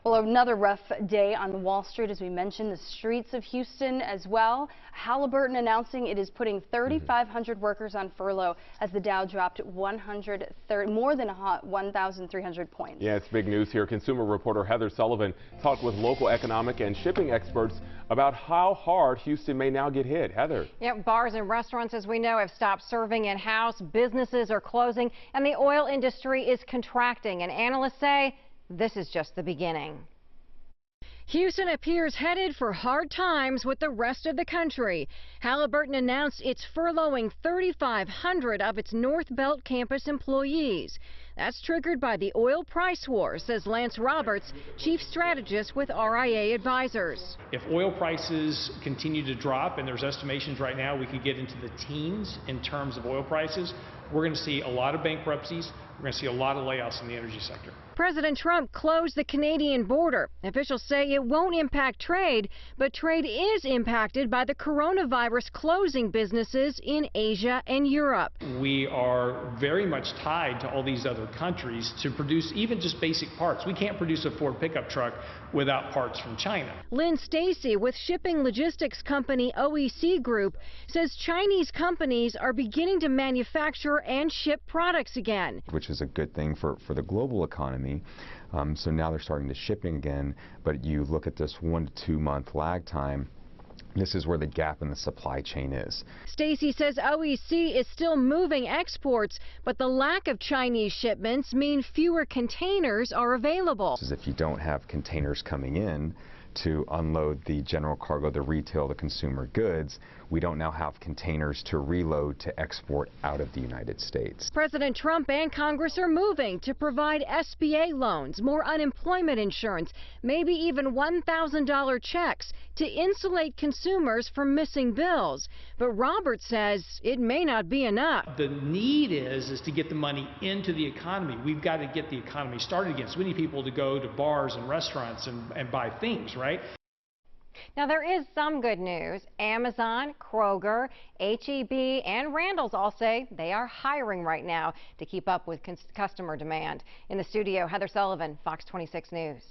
Well, another rough day on Wall Street, as we mentioned, the streets of Houston as well. Halliburton announcing it is putting 3,500 workers on furlough as the Dow dropped more than 1,300 points. Yeah, it's big news here. Consumer reporter Heather Sullivan talked with local economic and shipping experts about how hard Houston may now get hit. Heather. Yeah, bars and restaurants, as we know, have stopped serving in-house. Businesses are closing, and the oil industry is contracting. And analysts say this is just the beginning. Houston appears headed for hard times with the rest of the country. Halliburton announced it's furloughing 3,500 of its North Belt campus employees. That's triggered by the oil price war, says Lance Roberts, chief strategist with RIA Advisors. If oil prices continue to drop, and there's estimations right now we could get into the teens in terms of oil prices, we're going to see a lot of bankruptcies. We're going to see a lot of layoffs in the energy sector. President Trump closed the Canadian border. Officials say it won't impact trade, but trade is impacted by the coronavirus closing businesses in Asia and Europe. We are very much tied to all these other countries to produce even just basic parts. We can't produce a Ford pickup truck without parts from China. Lynn Stacy with shipping logistics company OEC Group says Chinese companies are beginning to manufacture and ship products again, which is a good thing for the global economy. So now they're starting to shipping again, but you look at this 1 to 2 month lag time. This is where the gap in the supply chain is. Stacy says OEC is still moving exports, but the lack of Chinese shipments mean fewer containers are available. If you don't have containers coming in to unload the general cargo, the retail, the consumer goods, we don't now have containers to reload to export out of the United States. President Trump and Congress are moving to provide SBA loans, more unemployment insurance, maybe even $1,000 checks to insulate consumers from missing bills. But Roberts says it may not be enough. The need is to get the money into the economy. We've got to get the economy started again. So we need people to go to bars and restaurants and buy things, right? Now, there is some good news. Amazon, Kroger, H-E-B, and Randall's all say they are hiring right now to keep up with customer demand. In the studio, Heather Sullivan, Fox 26 News.